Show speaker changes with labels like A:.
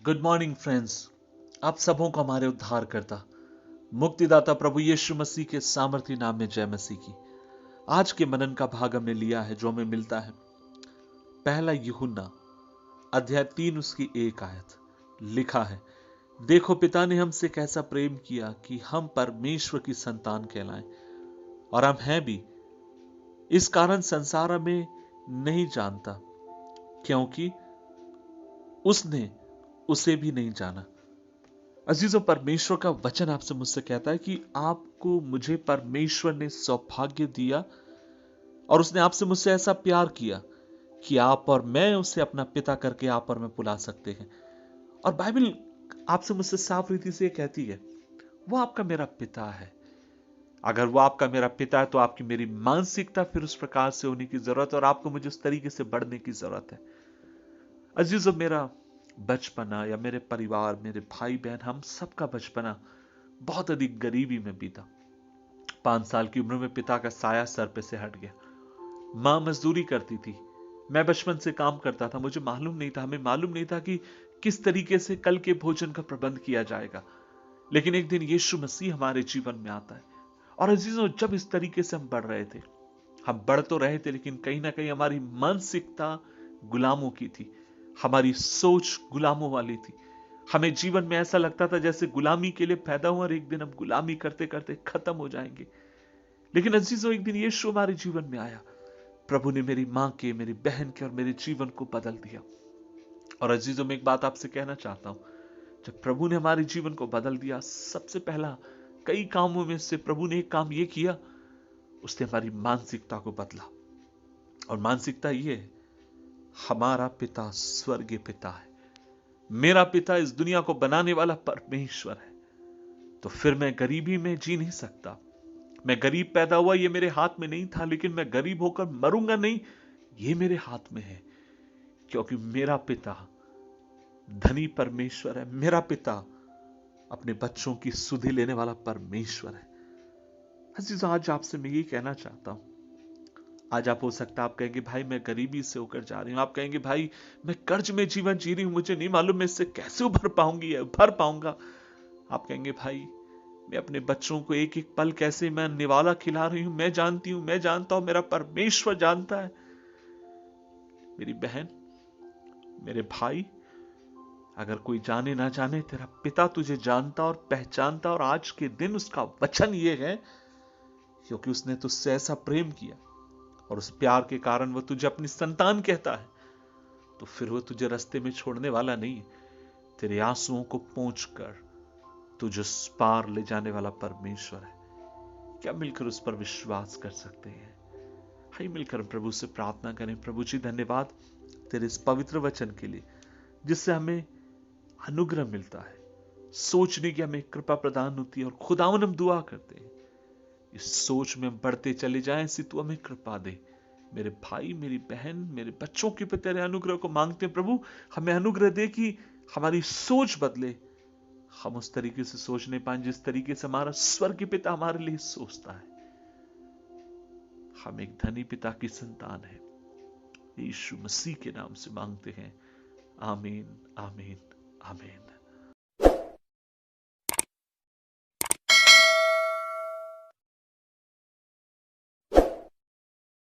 A: Good morning friends. आप सबों को हमारे उद्धारकर्ता मुक्तिदाता प्रभु यीशु मसीह के सामर्थी नाम में जय मसीह की। आज के मनन का भाग हमने लिया है जो हमें मिलता है पहला यूहन्ना अध्याय 3 उसकी 1 आयत। लिखा है, देखो पिता ने हमसे कैसा प्रेम किया कि हम परमेश्वर की संतान कहलाएं, और हम हैं भी। इस कारण संसार हमें नहीं जानता क्योंकि उसने उसे भी नहीं जाना। अजीजों, परमेश्वर का वचन आपसे मुझसे कहता है कि आपको मुझे परमेश्वर ने सौभाग्य दिया और उसने आपसे मुझसे ऐसा प्यार किया कि आप और मैं उसे अपना पिता करके आप और मैं बुला सकते हैं। और बाइबल आपसे मुझसे साफ रीति से कहती है वो आपका मेरा पिता है। अगर वो आपका मेरा पिता है तो आपकी मेरी मानसिकता फिर उस प्रकार से होने की जरूरत है और आपको मुझे उस तरीके से बढ़ने की जरूरत है। अजीजों, मेरा बचपना या मेरे परिवार, मेरे भाई बहन, हम सबका बचपना बहुत अधिक गरीबी में बीता। 5 साल की उम्र में पिता का साया सर पे से हट गया। मां मजदूरी करती थी, मैं बचपन से काम करता था। मुझे मालूम नहीं था, हमें मालूम नहीं था कि किस तरीके से कल के भोजन का प्रबंध किया जाएगा। लेकिन एक दिन यीशु मसीह हमारे जीवन में आता है और अजीजों, जब इस तरीके से हम बढ़ रहे थे, हम बढ़ तो रहे थे लेकिन कहीं ना कहीं हमारी मानसिकता गुलामों की थी, हमारी सोच गुलामों वाली थी। हमें जीवन में ऐसा लगता था जैसे गुलामी के लिए पैदा हुआ और एक दिन हम गुलामी करते करते खत्म हो जाएंगे। लेकिन अजीजों, एक दिन यीशु हमारे जीवन में आया। प्रभु ने मेरी मां के, मेरी बहन के और मेरे जीवन को बदल दिया। और अजीजों, मैं एक बात आपसे कहना चाहता हूं, जब प्रभु ने हमारे जीवन को बदल दिया, सबसे पहला कई कामों में से प्रभु ने एक काम यह किया, उसने हमारी मानसिकता को बदला। और मानसिकता यह है, हमारा पिता स्वर्गीय पिता है, मेरा पिता इस दुनिया को बनाने वाला परमेश्वर है। तो फिर मैं गरीबी में जी नहीं सकता। मैं गरीब पैदा हुआ, ये मेरे हाथ में नहीं था, लेकिन मैं गरीब होकर मरूंगा नहीं, ये मेरे हाथ में है। क्योंकि मेरा पिता धनी परमेश्वर है। मेरा पिता अपने बच्चों की सुधि लेने वाला परमेश्वर है। अजीजों, आज आपसे मैं ये कहना चाहता हूं, आज आप हो सकता आप कहेंगे भाई मैं गरीबी से होकर जा रही हूं, आप कहेंगे भाई मैं कर्ज में जीवन जी रही हूं, मुझे नहीं मालूम मैं इससे कैसे उभर पाऊंगा। आप कहेंगे भाई मैं अपने बच्चों को एक एक पल कैसे मैं निवाला खिला रही हूं, मैं जानती हूं, मैं जानता हूं, मेरा परमेश्वर जानता है। मेरी बहन, मेरे भाई, अगर कोई जाने ना जाने, तेरा पिता तुझे जानता और पहचानता। और आज के दिन उसका वचन यह है, क्योंकि उसने तुझसे ऐसा प्रेम किया और उस प्यार के कारण वह तुझे अपनी संतान कहता है, तो फिर वह तुझे रास्ते में छोड़ने वाला नहीं है। तेरे आंसुओं को पोंछ कर तुझे पार ले जाने वाला परमेश्वर है। क्या मिलकर उस पर विश्वास कर सकते हैं? हाय, मिलकर प्रभु से प्रार्थना करें। प्रभु जी, धन्यवाद तेरे इस पवित्र वचन के लिए, जिससे हमें अनुग्रह मिलता है, सोचने की हमें कृपा प्रदान होती है। और खुदावन, हम दुआ करते हैं इस सोच में हम बढ़ते चले जाएं, ऐसी तू हमें कृपा दे। मेरे भाई, मेरी बहन, मेरे बच्चों के प्रति तेरे अनुग्रह को मांगते हैं। प्रभु, हमें अनुग्रह दे कि हमारी सोच बदले, हम उस तरीके से सोच नहीं पाए जिस तरीके से हमारा स्वर्गीय पिता हमारे लिए सोचता है। हम एक धनी पिता की संतान है। यीशु मसीह के नाम से मांगते हैं, आमीन, आमीन, आमीन।